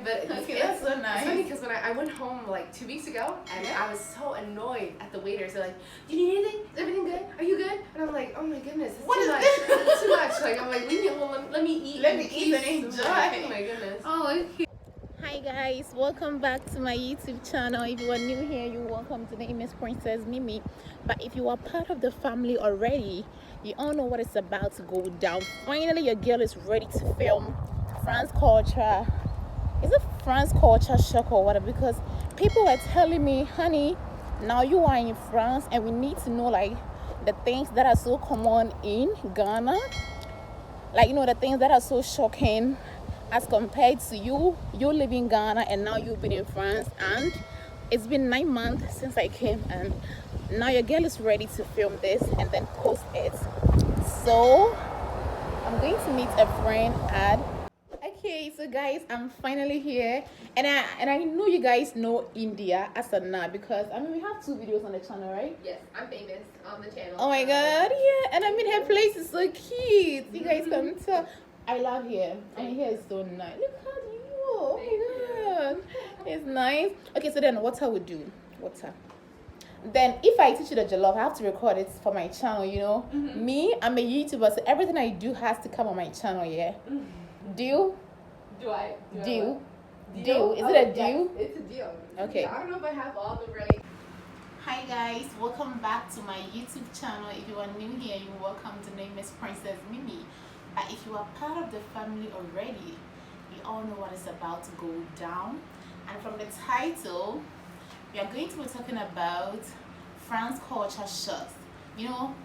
But Okay, that's so nice. It's funny because when I went home like 2 weeks ago, and I was so annoyed at the waiters. They're like, "Do you need anything? Is everything good? Are you good?" And I'm like, "Oh my goodness, it's What too is much. this? It's too much." Like I'm like, let me eat. Let me in eat and peace." enjoy. Oh my goodness. Oh, okay. Hi guys, welcome back to my YouTube channel. If you are new here, you're welcome. The name is Princess Mimi. But if you are part of the family already, you all know what is about to go down. Finally, your girl is ready to film France culture. Is it France culture shock or whatever? Because people were telling me, honey, now you are in France and we need to know like the things that are so common in Ghana. Like, you know, the things that are so shocking as compared to you live in Ghana and now you've been in France, and it's been 9 months since I came, and now your girl is ready to film this and then post it. So I'm going to meet a friend at okay, so guys, I'm finally here, and I know you guys know India as a now, because I mean we have 2 videos on the channel, right? Yes, I'm famous on the channel. Oh my god, yeah, and I mean her place is so cute. You guys can tell. I love here. I mean here is so nice. Look how you. Oh my god, it's nice. Okay, so then what I would do? Water. Then if I teach you the jollof, I have to record it for my channel. You know, me, I'm a YouTuber, so everything I do has to come on my channel. Yeah. Deal? Deal? Deal? Is it a deal? Yes, it's a deal. Okay. I don't know if I have all the right. Hi guys, welcome back to my YouTube channel. If you are new here, you're welcome. The name is Princess Mimi. But if you are part of the family already, you all know what is about to go down. And from the title, we are going to be talking about France culture shocks. You know,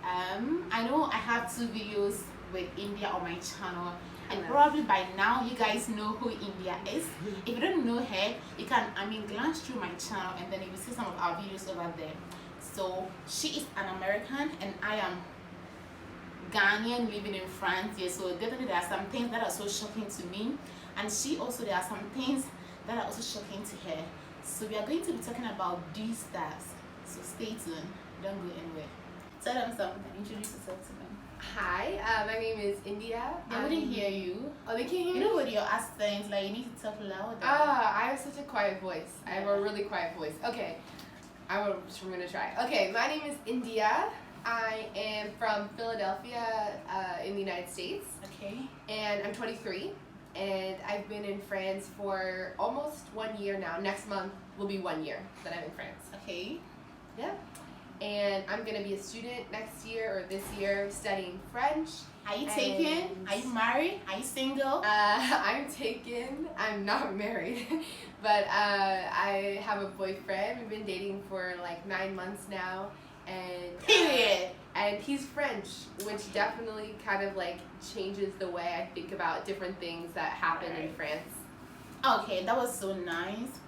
I know I have 2 videos with India on my channel, and probably by now you guys know who India is. If you don't know her, you can glance through my channel and then you will see some of our videos over there. So she is an American and I am Ghanaian living in France. Yeah, so definitely there are some things that are so shocking to me, and she also, there are some things that are also shocking to her. So we are going to be talking about these stuff. So stay tuned, don't go anywhere. Tell them something, introduce yourself to them. Hi, my name is India. They wouldn't hear you. Oh, they can't hear You me? know, with your accent, like you need to talk louder. I have such a quiet voice. I have a really quiet voice. Okay, I'm gonna try. Okay, my name is India. I am from Philadelphia, in the United States. Okay. And I'm 23, and I've been in France for almost 1 year now. Next month will be 1 year that I'm in France. Okay. Yeah. And I'm gonna be a student next year or this year studying French. Are you taken? Are you married? Are you single? I'm taken. I'm not married, but I have a boyfriend. We've been dating for like 9 months now, and Period. And he's French, which definitely kind of like changes the way I think about different things that happen in France. Okay, that was so nice.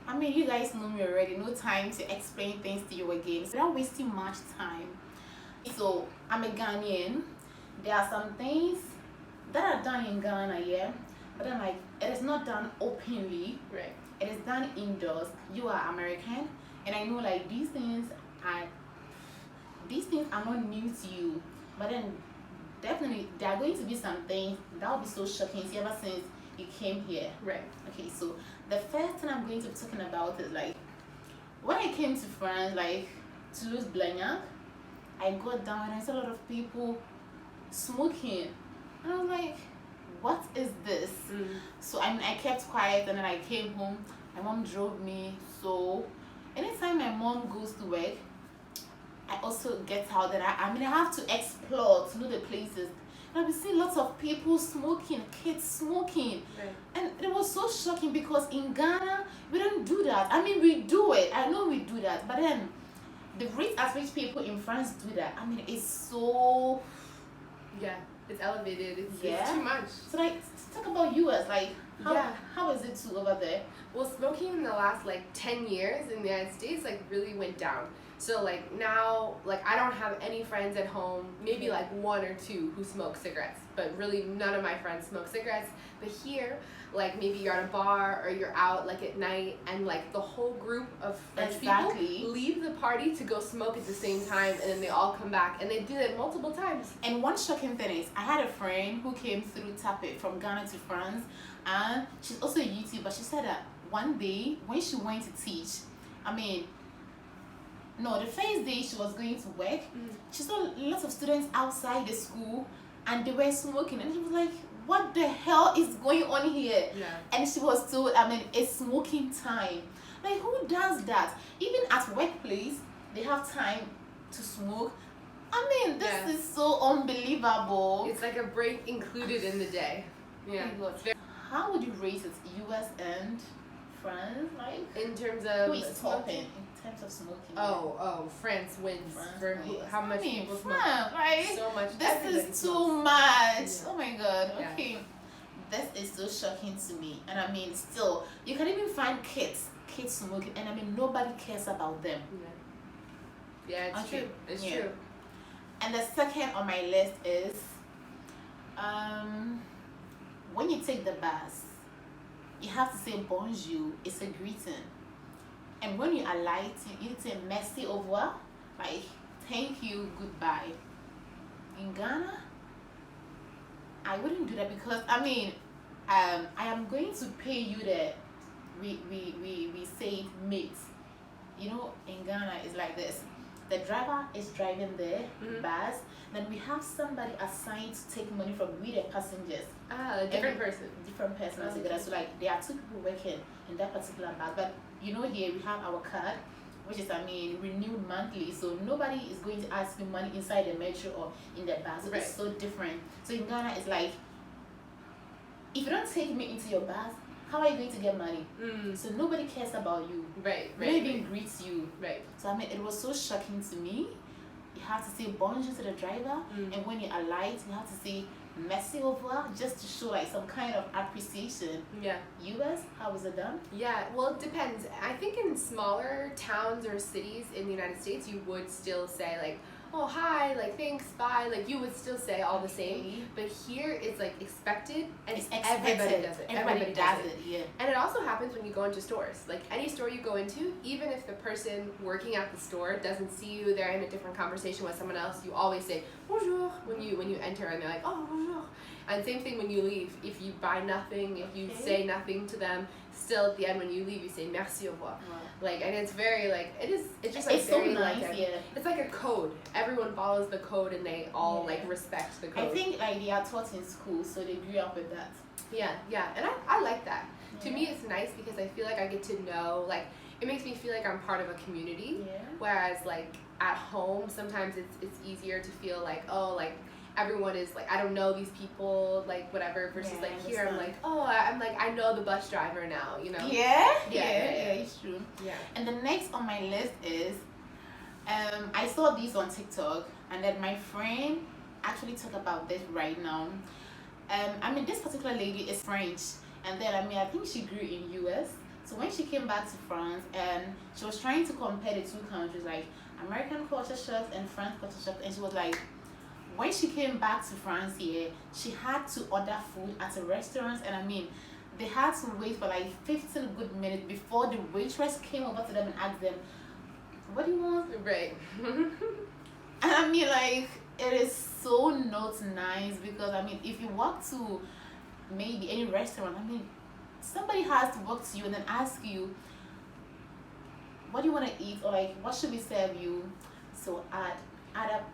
I mean, you guys know me already. No time to explain things to you again. So not wasting much time. So I'm a Ghanaian. There are some things that are done in Ghana, yeah, but then like it is not done openly. Right. It is done indoors. You are American, and I know like these things are not new to you. But then definitely there are going to be some things that will be so shocking to you ever since you came here. Right. Okay, so the first thing I'm going to be talking about is like when I came to France, like Toulouse-Blagnac, I got down and I saw a lot of people smoking, and I was like, what is this? So I kept quiet, and then I came home. My mom drove me, so anytime my mom goes to work, I also get out, and I have to explore to know the places. And I've seen lots of people smoking, kids smoking. Right. And it was so shocking because in Ghana, we don't do that. I mean, we do it. I know we do that. But then, the rate at which people in France do that, I mean, it's so... Yeah, it's elevated. It's Yeah. too much. So, like, talk about US. Like, how is it too over there? Well, smoking in the last like 10 years in the United States like really went down. So like now, like I don't have any friends at home, maybe like 1 or 2 who smoke cigarettes. but really none of my friends smoke cigarettes. But here, like maybe you're at a bar or you're out like at night, and like the whole group of French people leave the party to go smoke at the same time, and then they all come back, and they do it multiple times. And one shocking thing is, I had a friend who came through Tapit from Ghana to France, and she's also a YouTuber. She said that one day when she went to teach, the first day she was going to work, she saw lots of students outside the school and they were smoking, and she was like, what the hell is going on here? Yeah. And she was told, it's smoking time. Like, who does that? Even at workplace, they have time to smoke. This is so unbelievable. It's like a break included in the day. Yeah. How would you rate it, US and France? Like, in terms of who is topping in terms of smoking? France wins for how much people smoke. Right? So much. This is too much. Yeah. Oh my God. Okay. Yeah. This is so shocking to me. And still, you can even find kids smoking, and nobody cares about them. Yeah, it's true. It's true. And the second on my list is when you take the bus, you have to say bonjour. It's a greeting. And when you alight, you need to say merci au revoir, like thank you, goodbye. In Ghana, I wouldn't do that because I am going to pay you the we say it mate. In Ghana it's like this. The driver is driving the bus, then we have somebody assigned to take money from the passengers. A different person. Different person altogether. So like there are two people working in that particular bus. But here we have our card, which is renewed monthly. So nobody is going to ask you money inside the metro or in the bus. So it's so different. So in Ghana it's like, if you don't take me into your bus, how are you going to get money? So nobody cares about you. Nobody even greets you. So it was so shocking to me. You have to say bonjour to the driver, and when you alight, you have to say merci au revoir, just to show like some kind of appreciation. US, how was it done? Well, it depends. I think in smaller towns or cities in the United States, you would still say like, oh hi, like thanks, bye, like you would still say all the same. But here it's like expected, and everybody does it. Everybody does it. And it also happens when you go into stores. Like any store you go into, even if the person working at the store doesn't see you, they're in a different conversation with someone else, you always say bonjour when you enter, and they're like, oh bonjour. And same thing when you leave. If you buy nothing, if you say nothing to them, still at the end when you leave you say merci au revoir. Like, and it's very like it's just like it's very so nice. like it's like a code. Everyone follows the code and they all like respect the code. I think like they are taught in school, so they grew up with that. And I like that. To me it's nice because I feel like I get to know, like it makes me feel like I'm part of a community. Whereas like at home sometimes it's easier to feel like, oh, like everyone is like, I don't know these people, like whatever, versus like here I'm like, oh, I know the bus driver now, It's true. And the next on my list is I saw these on TikTok, and then my friend actually talked about this right now. This particular lady is French, and then I think she grew in US. So when she came back to France, and she was trying to compare the two countries, like American culture shock and French culture shock, and she was like, when she came back to France here, she had to order food at a restaurant, and they had to wait for like 15 good minutes before the waitress came over to them and asked them, what do you want? And like, it is so not nice, because if you walk to maybe any restaurant, somebody has to walk to you and then ask you, what do you want to eat, or like, what should we serve you? So add up.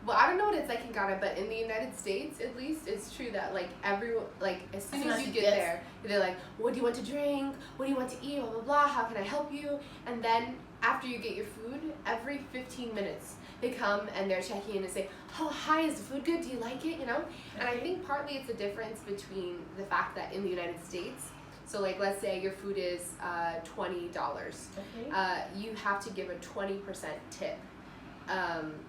Well, I don't know what it's like in Ghana, but in the United States, at least, it's true that like everyone, like as soon as you get there, they're like, what do you want to drink? What do you want to eat? Blah blah blah. How can I help you? And then after you get your food, every 15 minutes they come and they're checking in and say, oh hi, is the food good? Do you like it? And I think partly it's a difference between the fact that in the United States, so like let's say your food is $20, you have to give a 20% tip.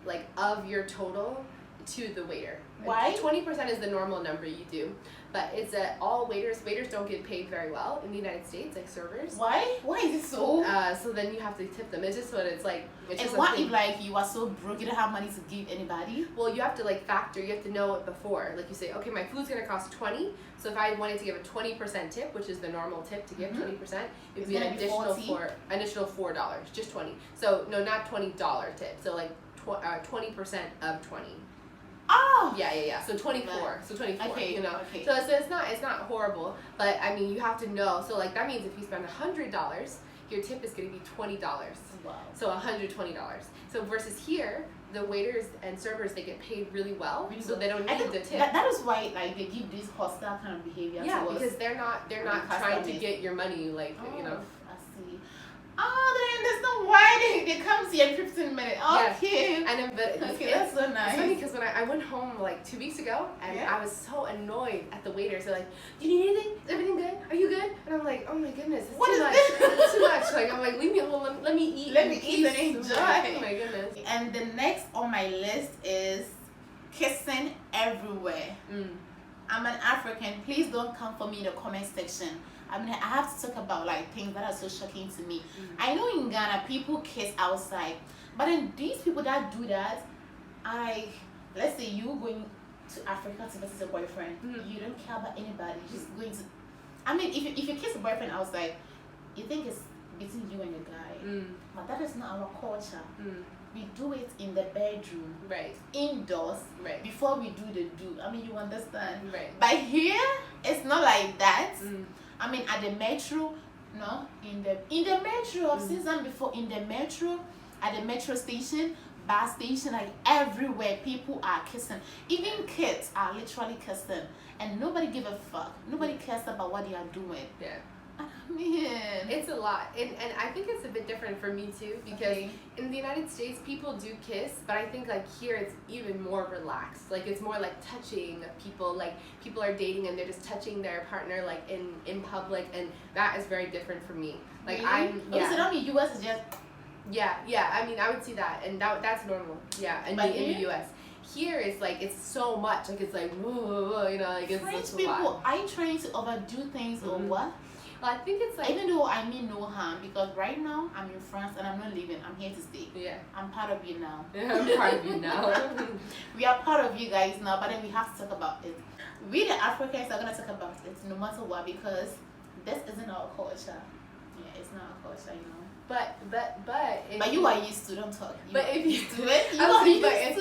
Like of your total, to the waiter. Why? 20% is the normal number you do, but it's all waiters don't get paid very well in the United States, like servers. Why? Why is it so? So then you have to tip them. It's just what it's like. It's and just what if like you are so broke you don't have money to give anybody? Well, you have to like factor. You have to know it before. Like you say, okay, my food's gonna cost 20. So if I wanted to give a 20% tip, which is the normal tip to give 20%, it would be an additional $4, just 20. So no, not $20 tip. So like 20% of 20. Oh. Yeah. So 24. So 24. Okay. You know. Okay. So it's not horrible, but I mean you have to know. So like that means if you spend $100, your tip is going to be $20. Wow. So $120. So versus here, the waiters and servers, they get paid really well, so they don't need the tip. That is why like they give this hostile kind of behavior. Yeah, because they're not trying to get your money, like you know. I see. Oh, then that's not why they come to you in 15 minutes. Okay. Yeah. And then, but okay, that's so nice. It's funny because when I went home like 2 weeks ago, and I was so annoyed at the waiters. They're like, "Do you need anything? Is everything good? Are you good?" And I'm like, "Oh my goodness, it's too much. It's too much." Like I'm like, "Leave me alone. Let me eat. Let me eat and enjoy." Oh my goodness. And the next on my list is kissing everywhere. I'm an African. Please don't come for me in the comment section. I mean, I have to talk about like things that are so shocking to me. I know in Ghana people kiss outside, but then these people that do that, let's say you going to Africa to visit a boyfriend, you don't care about anybody, you're just going to. I mean, if you kiss a boyfriend outside, you think it's between you and the guy, but that is not our culture. We do it in the bedroom, right? Indoors, right? Before we do the do. I mean, you understand, right? But here, it's not like that. I mean, at the metro, no, in the metro, I've seen some before. In the metro, at the metro station, bus station, like everywhere, people are kissing. Even kids are literally kissing, and nobody give a fuck. Nobody cares about what they are doing. Yeah. I mean, it's a lot, and I think it's a bit different for me too, because in the United States people do kiss, but I think like here it's even more relaxed. Like it's more like touching people, like people are dating and they're just touching their partner like in public, and that is very different for me. Like really? So that means US is just yeah. I mean I would see that, and that's normal. Yeah, and in the US. Here it's like it's so much, like it's like whoa, you know, like it's French a people lot. are you trying to overdo things or what? Well, I think it's like, even though I mean no harm, because right now I'm in France and I'm not leaving. I'm here to stay. Yeah. I'm part of you now. Yeah, I'm part of you now. We are part of you guys now, but then we have to talk about it. We the Africans are gonna talk about it no matter what, because this isn't our culture. Yeah, it's not our culture, you know. But you are used to, don't talk. If you do it,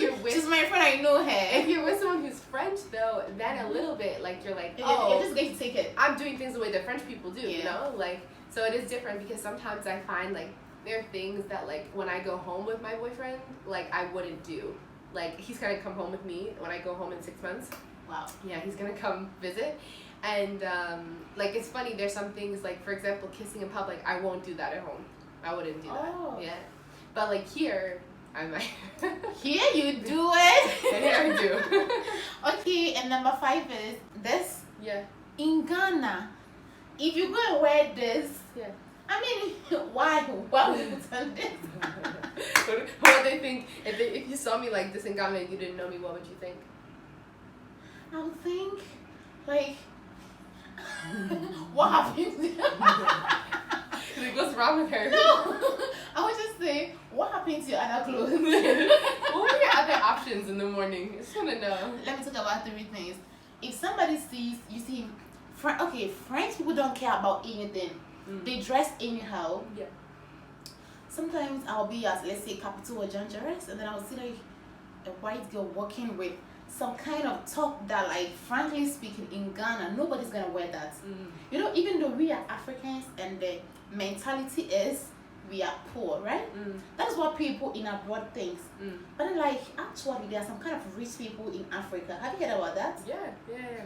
you're with, she's my friend, I know her. If you're with someone who's French though, then a little bit like you're like, you're just going to take it. I'm doing things the way that French people do, you know, like so it is different, because sometimes I find like there are things that like when I go home with my boyfriend, like I wouldn't do. Like he's gonna come home with me when I go home in 6 months. Wow. Yeah, he's gonna come visit. And like it's funny, there's some things like, for example, kissing in public, I won't do that at home. I wouldn't do that. Yeah. But like here, I might. Here you do it. Here I do. Okay, and number 5 is this. Yeah. In Ghana, if you go and wear this, I mean, why would you put on this? What would they think if you saw me like this in Ghana and you didn't know me? What would you think? I would think, like, what happened? Like, what's wrong with her? No, I would just say, what happened to your other clothes? What were your other options in the morning? I just want to know. Let me talk about 3 things. If somebody sees, you see, French people don't care about anything. They dress anyhow. Yeah. Sometimes I'll be at, let's say, Capital or John Jarrett's, and then I'll see like a white girl walking with some kind of top that, like, frankly speaking, in Ghana, nobody's gonna wear that. You know, even though we are Africans and the mentality is we are poor, right? That's what people in abroad think. But then, like, actually, there are some kind of rich people in Africa. Have you heard about that? Yeah.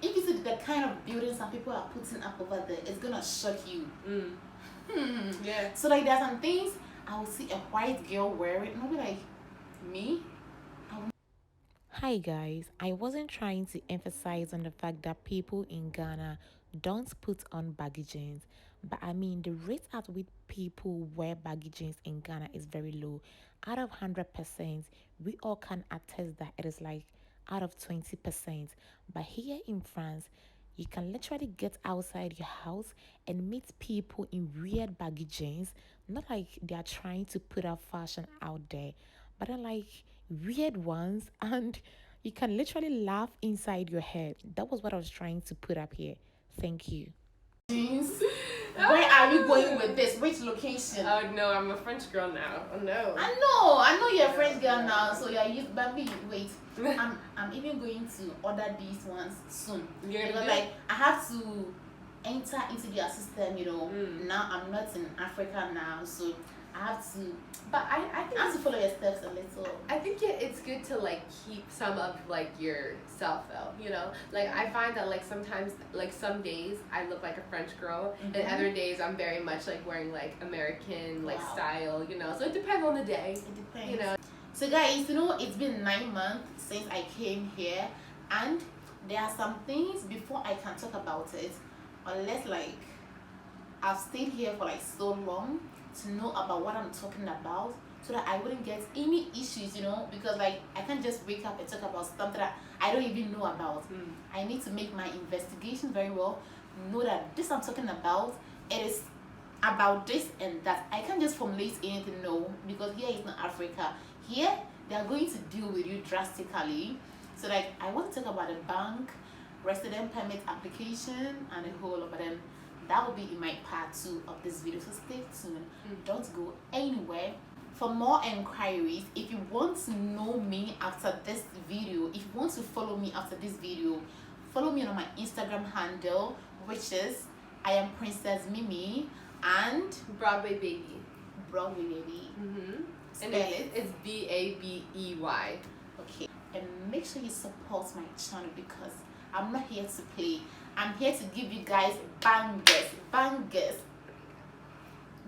If you see the kind of buildings some people are putting up over there, it's gonna shock you. Yeah. So, like, there are some things I will see a white girl wear it, and I'll be like, me? Hi guys, I wasn't trying to emphasize on the fact that people in Ghana don't put on baggy jeans, but I mean the rate at which people wear baggy jeans in Ghana is very low. Out of 100%, we all can attest that it is like out of 20%. But here in France, you can literally get outside your house and meet people in weird baggy jeans. Not like they are trying to put out fashion out there, but they're like weird ones, and you can literally laugh inside your head. That was what I was trying to put up here. Thank you. Jeans. Where are you going with this? Which location? Oh no, I'm a French girl now. Oh no. I know you're a French girl now, so you're used. But wait, I'm even going to order these ones soon. Because like I have to enter into their system. Now I'm not in Africa now, so I have to. But I think I have to follow your steps a little. I think it's good to like keep some of like yourself though, like I find that like sometimes like some days I look like a French girl, and other days I'm very much like wearing like American like style, so it depends on the day. It depends. So guys, it's been 9 months since I came here, and there are some things before I can talk about it, unless like I've stayed here for like so long to know about what I'm talking about, so that I wouldn't get any issues, because like I can't just wake up and talk about stuff that I don't even know about. I need to make my investigation very well, know that this I'm talking about, it is about this and that. I can't just formulate anything, no, because here is not Africa. Here they are going to deal with you drastically. So like I want to talk about the bank, resident permit application, and a whole lot, but then that will be in my part 2 of this video, so stay tuned. Don't go anywhere. For more enquiries, if you want to know me after this video, if you want to follow me after this video, follow me on my Instagram handle, which is I am Princess Mimi and Broadway Baby. Spell And it's Babey. Okay, and make sure you support my channel, because I'm not here to play. I'm here to give you guys bangers.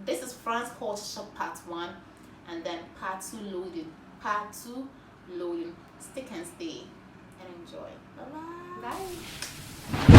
This is France Culture Shock Part 1, and then Part 2 loading. Stick and stay and enjoy. Bye-bye. Bye.